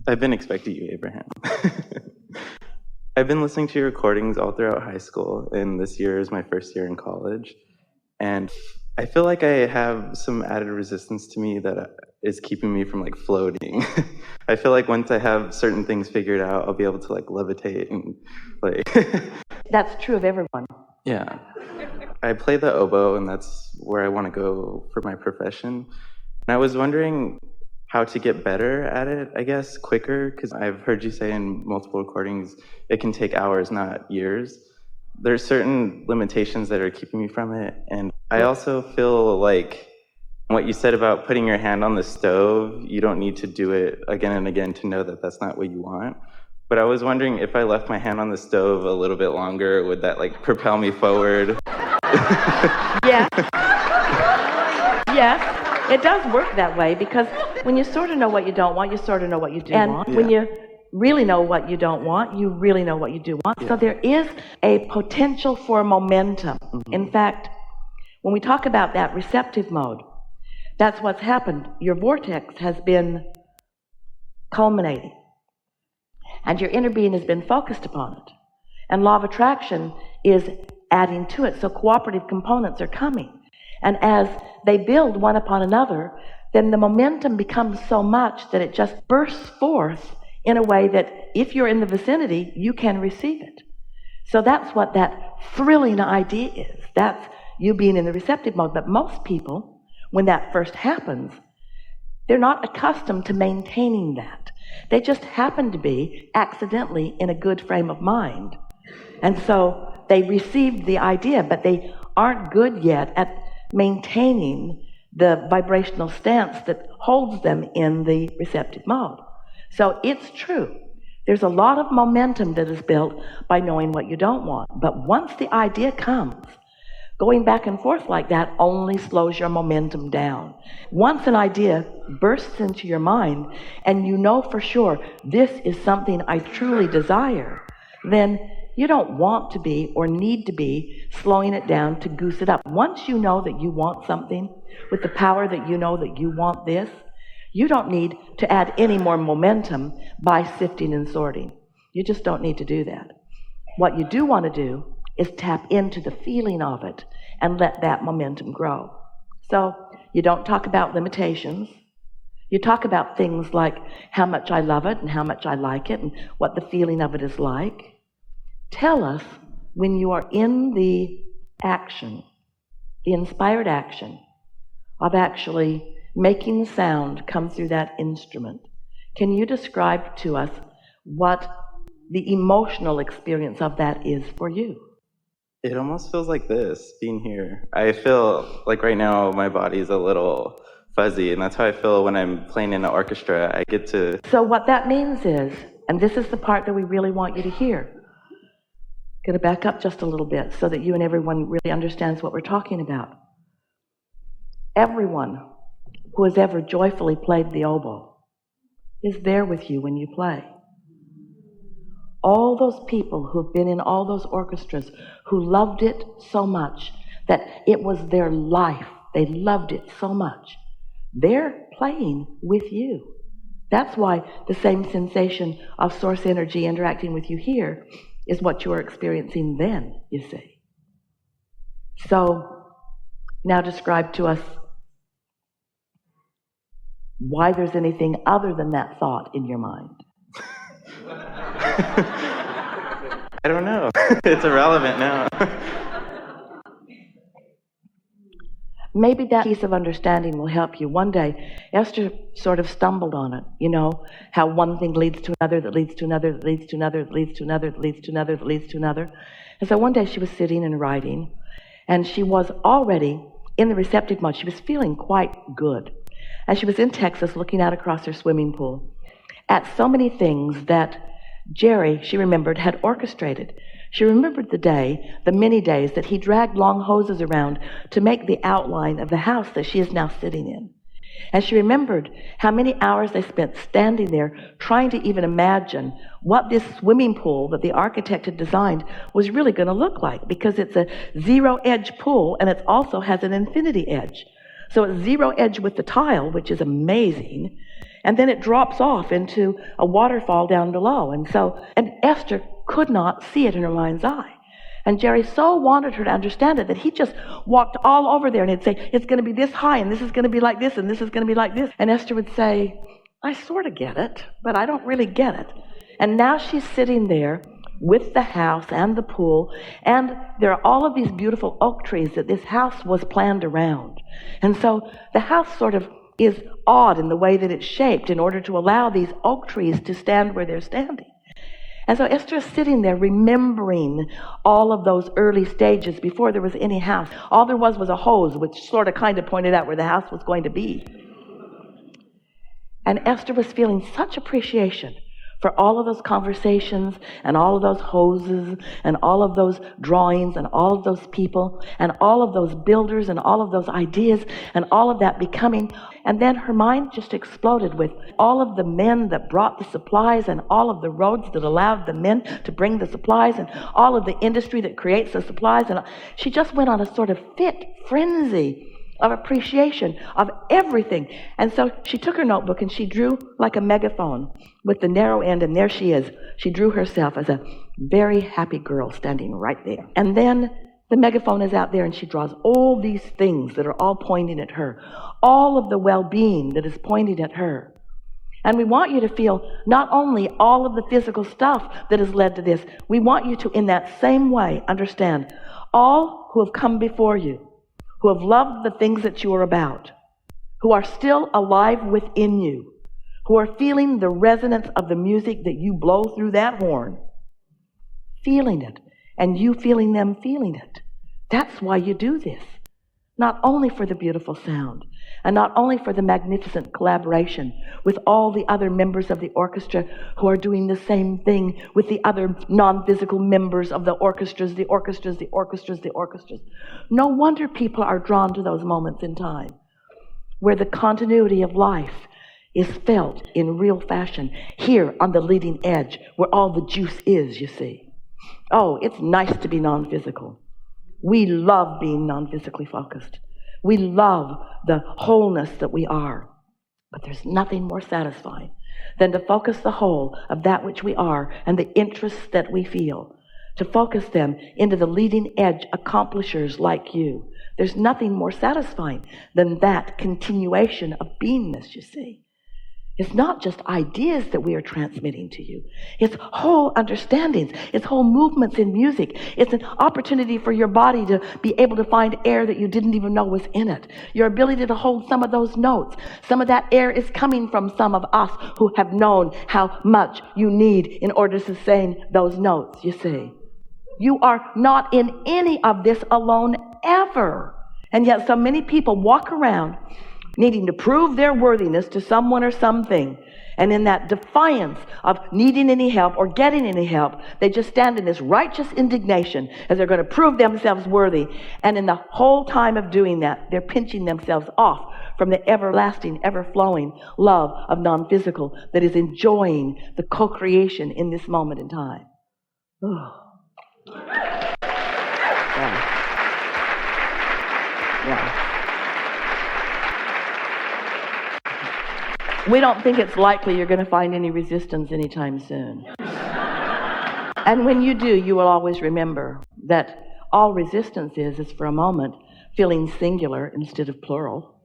I've been expecting you, Abraham. I've been listening to your recordings all throughout high school, and this year is my first year in college. And I feel like I have some added resistance to me that is keeping me from like floating. I feel like once I have certain things figured out, I'll be able to like levitate and like. That's true of everyone. Yeah. I play the oboe, and that's where I want to go for my profession. And I was wondering how to get better at it, I guess, quicker, because I've heard you say in multiple recordings, it can take hours, not years. There's certain limitations that are keeping me from it. And I also feel like what you said about putting your hand on the stove, you don't need to do it again and again to know that that's not what you want. But I was wondering if I left my hand on the stove a little bit longer, would that like propel me forward? Yes. Yes. It does work that way, because when you sort of know what you don't want, you sort of know what you do want. When you really know what you don't want, you really know what you do want. So there is a potential for momentum. In fact, when we talk about that receptive mode, that's what's happened. Your vortex has been culminating, and your inner being has been focused upon it. And law of attraction is adding to it. So cooperative components are coming. And as they build one upon another, then the momentum becomes so much that it just bursts forth in a way that if you're in the vicinity, you can receive it. So that's what that thrilling idea is. That's you being in the receptive mode. But most people, when that first happens, they're not accustomed to maintaining that. They just happen to be accidentally in a good frame of mind. And so they received the idea, but they aren't good yet at maintaining the vibrational stance that holds them in the receptive mode. So it's true. There's a lot of momentum that is built by knowing what you don't want. But once the idea comes, going back and forth like that only slows your momentum down. Once an idea bursts into your mind and you know for sure this is something I truly desire, then you don't want to be or need to be slowing it down to goose it up. Once you know that you want something, with the power that you know that you want this, you don't need to add any more momentum by sifting and sorting. You just don't need to do that. What you do want to do is tap into the feeling of it and let that momentum grow. So you don't talk about limitations. You talk about things like how much I love it and how much I like it and what the feeling of it is like. Tell us when you are in the action, the inspired action of actually making the sound come through that instrument. Can you describe to us what the emotional experience of that is for you? It almost feels like this, being here. I feel like right now my body's a little fuzzy, and that's how I feel when I'm playing in an orchestra. I get to... So what that means is, and this is the part that we really want you to hear, going to back up just a little bit so that you and everyone really understands what we're talking about. Everyone who has ever joyfully played the oboe is there with you when you play. All those people who have been in all those orchestras who loved it so much that it was their life, they loved it so much, they're playing with you. That's why the same sensation of source energy interacting with you here is what you are experiencing then, you see. So now describe to us why there's anything other than that thought in your mind. I don't know. It's irrelevant now. Maybe that piece of understanding will help you. One day, Esther sort of stumbled on it. You know, how one thing leads to another, that leads to another, that leads to another, that leads to another, that leads to another, that leads to another. And so one day she was sitting and writing, and she was already in the receptive mode. She was feeling quite good. And she was in Texas looking out across her swimming pool at so many things that Jerry, she remembered, had orchestrated. She remembered the day, the many days that he dragged long hoses around to make the outline of the house that she is now sitting in. And she remembered how many hours they spent standing there trying to even imagine what this swimming pool that the architect had designed was really going to look like, because it's a zero-edge pool and it also has an infinity edge. So it's zero edge with the tile, which is amazing, And then it drops off into a waterfall down below. And Esther could not see it in her mind's eye. And Jerry so wanted her to understand it that he just walked all over there and he'd say, it's going to be this high, and this is going to be like this, and this is going to be like this. And Esther would say, I sort of get it, but I don't really get it. And now she's sitting there with the house and the pool, and there are all of these beautiful oak trees that this house was planned around. And so the house sort of is odd in the way that it's shaped in order to allow these oak trees to stand where they're standing. And so Esther is sitting there remembering all of those early stages before there was any house. All there was a hose which sort of kind of pointed out where the house was going to be. And Esther was feeling such appreciation for all of those conversations and all of those hoses and all of those drawings and all of those people and all of those builders and all of those ideas and all of that becoming. And then her mind just exploded with all of the men that brought the supplies and all of the roads that allowed the men to bring the supplies and all of the industry that creates the supplies. And she just went on a sort of fit frenzy of appreciation of everything. And so she took her notebook and she drew like a megaphone with the narrow end, and there she is. She drew herself as a very happy girl standing right there. And then the megaphone is out there and she draws all these things that are all pointing at her, all of the well-being that is pointing at her. And we want you to feel not only all of the physical stuff that has led to this, we want you to, in that same way, understand all who have come before you, who have loved the things that you are about, who are still alive within you, who are feeling the resonance of the music that you blow through that horn, feeling it, and you feeling them feeling it. That's why you do this. Not only for the beautiful sound, and not only for the magnificent collaboration with all the other members of the orchestra who are doing the same thing with the other non-physical members of the orchestras. No wonder people are drawn to those moments in time where the continuity of life is felt in real fashion, here on the leading edge where all the juice is, you see. Oh, it's nice to be non-physical. We love being non-physically focused. We love the wholeness that we are. But there's nothing more satisfying than to focus the whole of that which we are and the interests that we feel, to focus them into the leading edge accomplishers like you. There's nothing more satisfying than that continuation of beingness, you see. It's not just ideas that we are transmitting to you. It's whole understandings. It's whole movements in music. It's an opportunity for your body to be able to find air that you didn't even know was in it. Your ability to hold some of those notes. Some of that air is coming from some of us who have known how much you need in order to sustain those notes, you see. You are not in any of this alone ever. And yet so many people walk around needing to prove their worthiness to someone or something. And in that defiance of needing any help or getting any help, they just stand in this righteous indignation as they're going to prove themselves worthy. And in the whole time of doing that, they're pinching themselves off from the everlasting, ever-flowing love of non-physical that is enjoying the co-creation in this moment in time. Oh. Yeah. Yeah. We don't think it's likely you're going to find any resistance anytime soon. And when you do, you will always remember that all resistance is for a moment feeling singular instead of plural.